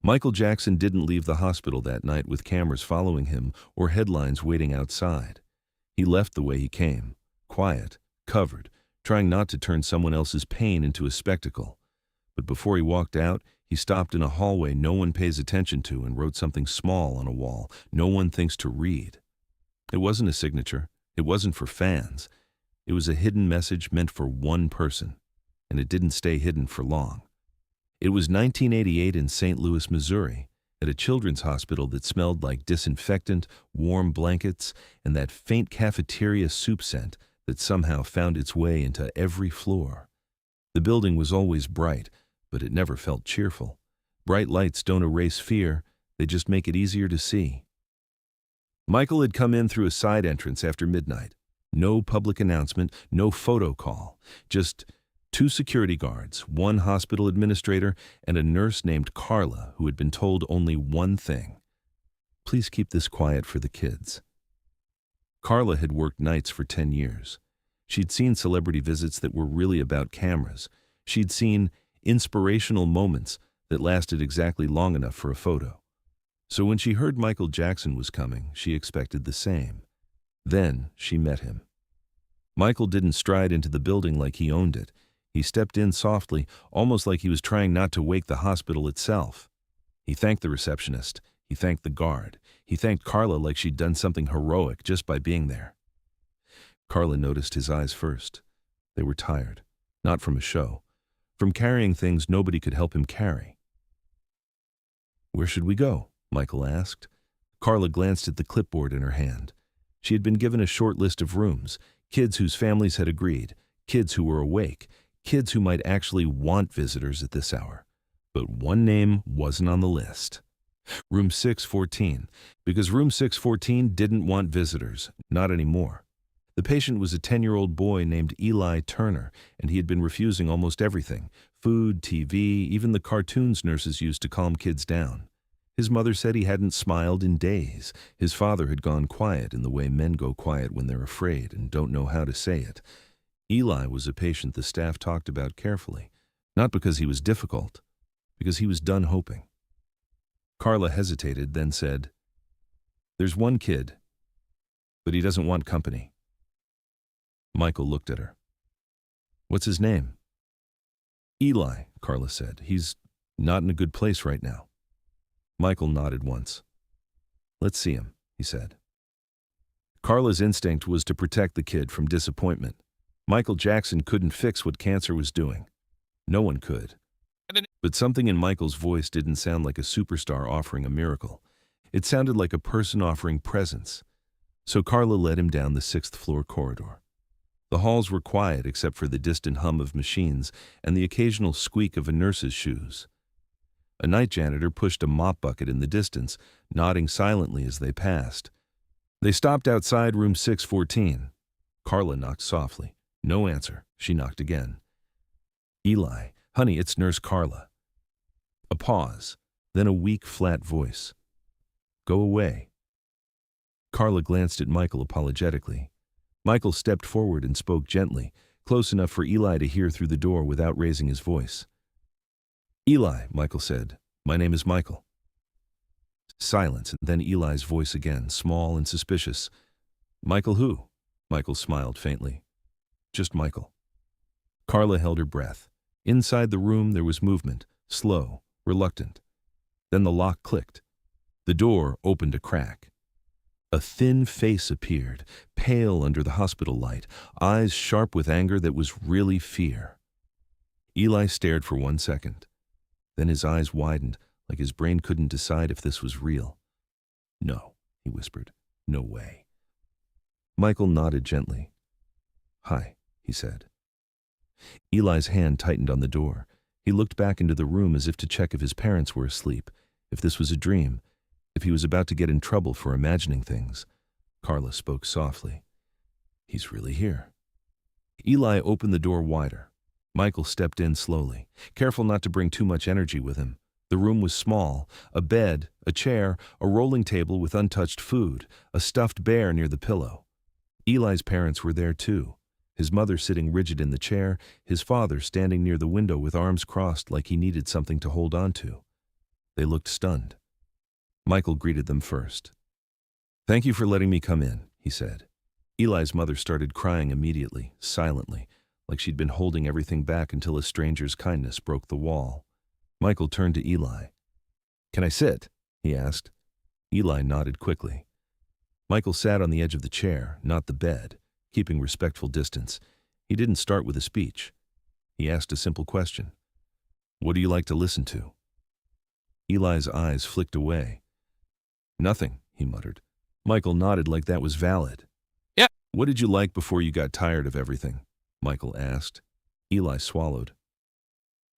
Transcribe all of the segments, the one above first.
Michael Jackson didn't leave the hospital that night with cameras following him or headlines waiting outside. He left the way he came, quiet, covered, trying not to turn someone else's pain into a spectacle. But before he walked out, he stopped in a hallway no one pays attention to and wrote something small on a wall no one thinks to read. It wasn't a signature. It wasn't for fans. It was a hidden message meant for one person, and it didn't stay hidden for long. It was 1988 in St. Louis, Missouri, at a children's hospital that smelled like disinfectant, warm blankets, and that faint cafeteria soup scent that somehow found its way into every floor. The building was always bright, but it never felt cheerful. Bright lights don't erase fear, they just make it easier to see. Michael had come in through a side entrance after midnight. No public announcement, no photo call, just 2 security guards, 1 hospital administrator, and a nurse named Carla who had been told only one thing: please keep this quiet for the kids. Carla had worked nights for 10 years. She'd seen celebrity visits that were really about cameras. She'd seen inspirational moments that lasted exactly long enough for a photo. So when she heard Michael Jackson was coming, she expected the same. Then she met him. Michael didn't stride into the building like he owned it. He stepped in softly, almost like he was trying not to wake the hospital itself. He thanked the receptionist. He thanked the guard. He thanked Carla like she'd done something heroic just by being there. Carla noticed his eyes first. They were tired, not from a show, from carrying things nobody could help him carry. "Where should we go?" Michael asked. Carla glanced at the clipboard in her hand. She had been given a short list of rooms, kids whose families had agreed, kids who were awake, kids who might actually want visitors at this hour. But one name wasn't on the list. Room 614, because room 614 didn't want visitors, not anymore. The patient was a 10-year-old boy named Eli Turner, and he had been refusing almost everything: food, TV, even the cartoons nurses used to calm kids down. His mother said he hadn't smiled in days. His father had gone quiet in the way men go quiet when they're afraid and don't know how to say it. Eli was a patient the staff talked about carefully, not because he was difficult, because he was done hoping. Carla hesitated, then said, "There's one kid, but he doesn't want company." Michael looked at her. "What's his name?" "Eli," Carla said. "He's not in a good place right now." Michael nodded once. "Let's see him," he said. Carla's instinct was to protect the kid from disappointment. Michael Jackson couldn't fix what cancer was doing. No one could. But something in Michael's voice didn't sound like a superstar offering a miracle. It sounded like a person offering presents. So Carla led him down the 6th-floor corridor. The halls were quiet except for the distant hum of machines and the occasional squeak of a nurse's shoes. A night janitor pushed a mop bucket in the distance, nodding silently as they passed. They stopped outside room 614. Carla knocked softly. No answer. She knocked again. "Eli, honey, it's Nurse Carla." A pause, then a weak, flat voice. "Go away." Carla glanced at Michael apologetically. Michael stepped forward and spoke gently, close enough for Eli to hear through the door without raising his voice. "Eli," Michael said. "My name is Michael." Silence, and then Eli's voice again, small and suspicious. "Michael who?" Michael smiled faintly. "Just Michael." Carla held her breath. Inside the room there was movement, slow, reluctant. Then the lock clicked. The door opened a crack. A thin face appeared, pale under the hospital light, eyes sharp with anger that was really fear. Eli stared for 1 second. Then his eyes widened, like his brain couldn't decide if this was real. "No," he whispered. "No way." Michael nodded gently. "Hi," he said. Eli's hand tightened on the door. He looked back into the room as if to check if his parents were asleep, if this was a dream, if he was about to get in trouble for imagining things. Carla spoke softly. "He's really here." Eli opened the door wider. Michael stepped in slowly, careful not to bring too much energy with him. The room was small: a bed, a chair, a rolling table with untouched food, a stuffed bear near the pillow. Eli's parents were there too, his mother sitting rigid in the chair, his father standing near the window with arms crossed like he needed something to hold on to. They looked stunned. Michael greeted them first. "Thank you for letting me come in," he said. Eli's mother started crying immediately, silently, like she'd been holding everything back until a stranger's kindness broke the wall. Michael turned to Eli. "Can I sit?" he asked. Eli nodded quickly. Michael sat on the edge of the chair, not the bed, keeping respectful distance. He didn't start with a speech. He asked a simple question. "What do you like to listen to?" Eli's eyes flicked away. "Nothing," he muttered. Michael nodded like that was valid. "Yeah." "What did you like before you got tired of everything?" Michael asked. Eli swallowed.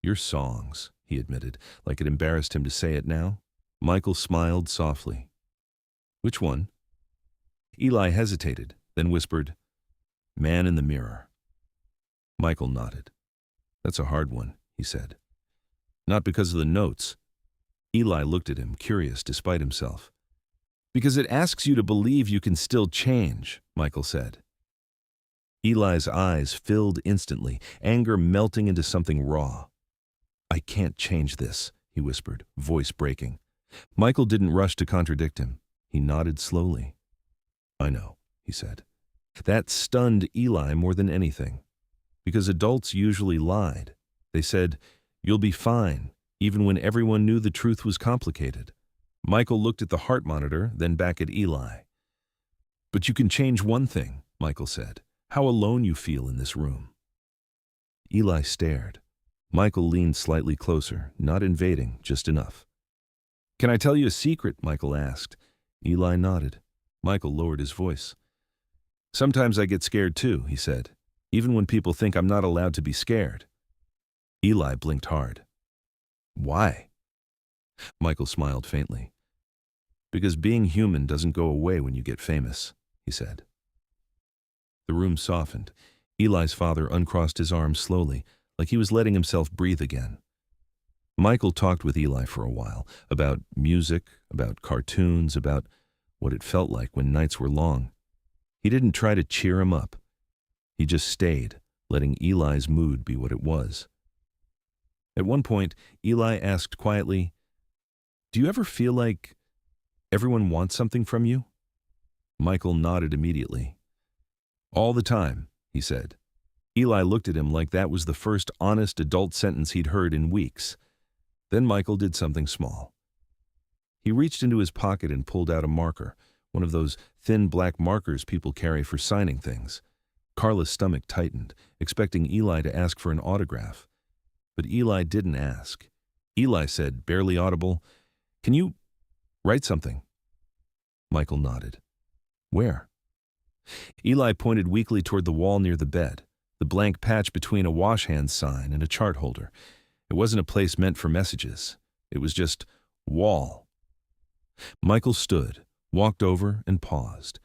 "Your songs," he admitted, like it embarrassed him to say it now. Michael smiled softly. "Which one?" Eli hesitated, then whispered, "Man in the Mirror." Michael nodded. "That's a hard one," he said. "Not because of the notes." Eli looked at him, curious despite himself. "Because it asks you to believe you can still change," Michael said. Eli's eyes filled instantly, anger melting into something raw. "I can't change this," he whispered, voice breaking. Michael didn't rush to contradict him. He nodded slowly. "I know," he said. That stunned Eli more than anything. Because adults usually lied. They said, "You'll be fine," even when everyone knew the truth was complicated. Michael looked at the heart monitor, then back at Eli. "But you can change one thing," Michael said. "How alone you feel in this room." Eli stared. Michael leaned slightly closer, not invading, just enough. "Can I tell you a secret?" Michael asked. Eli nodded. Michael lowered his voice. "Sometimes I get scared too," he said, "even when people think I'm not allowed to be scared." Eli blinked hard. "Why?" Michael smiled faintly. "Because being human doesn't go away when you get famous," he said. The room softened. Eli's father uncrossed his arms slowly, like he was letting himself breathe again. Michael talked with Eli for a while, about music, about cartoons, about what it felt like when nights were long. He didn't try to cheer him up. He just stayed, letting Eli's mood be what it was. At one point, Eli asked quietly, "Do you ever feel like everyone wants something from you?" Michael nodded immediately. "All the time," he said. Eli looked at him like that was the first honest adult sentence he'd heard in weeks. Then Michael did something small. He reached into his pocket and pulled out a marker, one of those thin black markers people carry for signing things. Carla's stomach tightened, expecting Eli to ask for an autograph. But Eli didn't ask. Eli said, barely audible, "Can you write something?" Michael nodded. "Where?" Eli pointed weakly toward the wall near the bed, the blank patch between a wash hand sign and a chart holder. It wasn't a place meant for messages. It was just wall. Michael stood, walked over, and paused.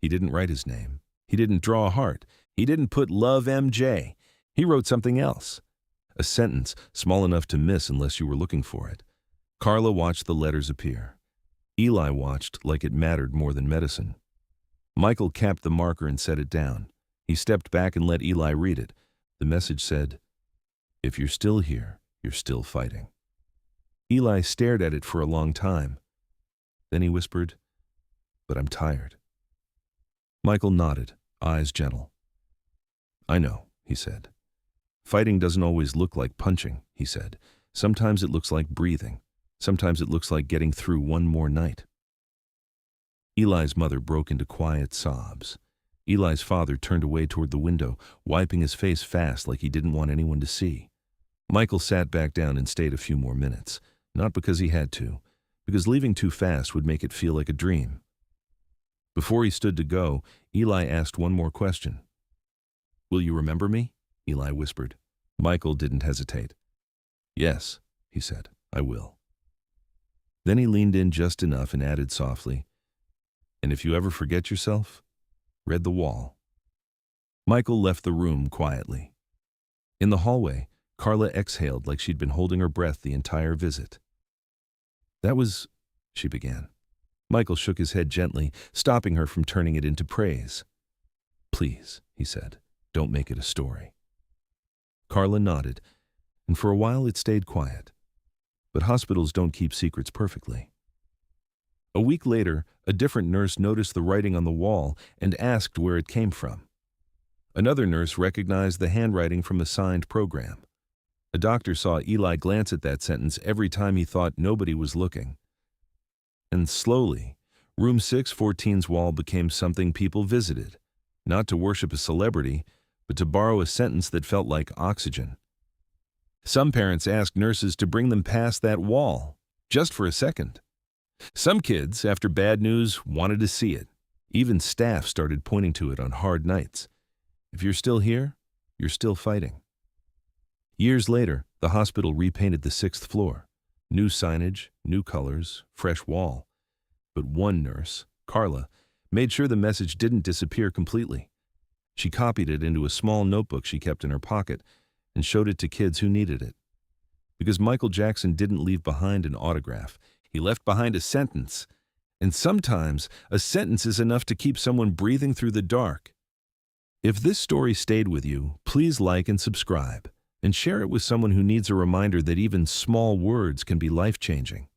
He didn't write his name. He didn't draw a heart. He didn't put "Love MJ." He wrote something else. A sentence small enough to miss unless you were looking for it. Carla watched the letters appear. Eli watched like it mattered more than medicine. Michael capped the marker and set it down. He stepped back and let Eli read it. The message said, "If you're still here, you're still fighting." Eli stared at it for a long time. Then he whispered, "But I'm tired." Michael nodded, eyes gentle. "I know," he said. "Fighting doesn't always look like punching," he said. "Sometimes it looks like breathing. Sometimes it looks like getting through one more night." Eli's mother broke into quiet sobs. Eli's father turned away toward the window, wiping his face fast like he didn't want anyone to see. Michael sat back down and stayed a few more minutes, not because he had to, because leaving too fast would make it feel like a dream. Before he stood to go, Eli asked one more question. "Will you remember me?" Eli whispered. Michael didn't hesitate. "Yes," he said, "I will." Then he leaned in just enough and added softly, "And if you ever forget yourself, read the wall." Michael left the room quietly. In the hallway, Carla exhaled like she'd been holding her breath the entire visit. "That was," she began. Michael shook his head gently, stopping her from turning it into praise. "Please," he said, "don't make it a story." Carla nodded, and for a while it stayed quiet. But hospitals don't keep secrets perfectly. A week later, a different nurse noticed the writing on the wall and asked where it came from. Another nurse recognized the handwriting from a signed program. A doctor saw Eli glance at that sentence every time he thought nobody was looking. And slowly, room 614's wall became something people visited, not to worship a celebrity, but to borrow a sentence that felt like oxygen. Some parents asked nurses to bring them past that wall, just for a second. Some kids, after bad news, wanted to see it. Even staff started pointing to it on hard nights. If you're still here, you're still fighting. Years later, the hospital repainted the 6th floor. New signage, new colors, fresh wall. But one nurse, Carla, made sure the message didn't disappear completely. She copied it into a small notebook she kept in her pocket and showed it to kids who needed it. Because Michael Jackson didn't leave behind an autograph. He left behind a sentence. And sometimes, a sentence is enough to keep someone breathing through the dark. If this story stayed with you, please like and subscribe, and share it with someone who needs a reminder that even small words can be life-changing.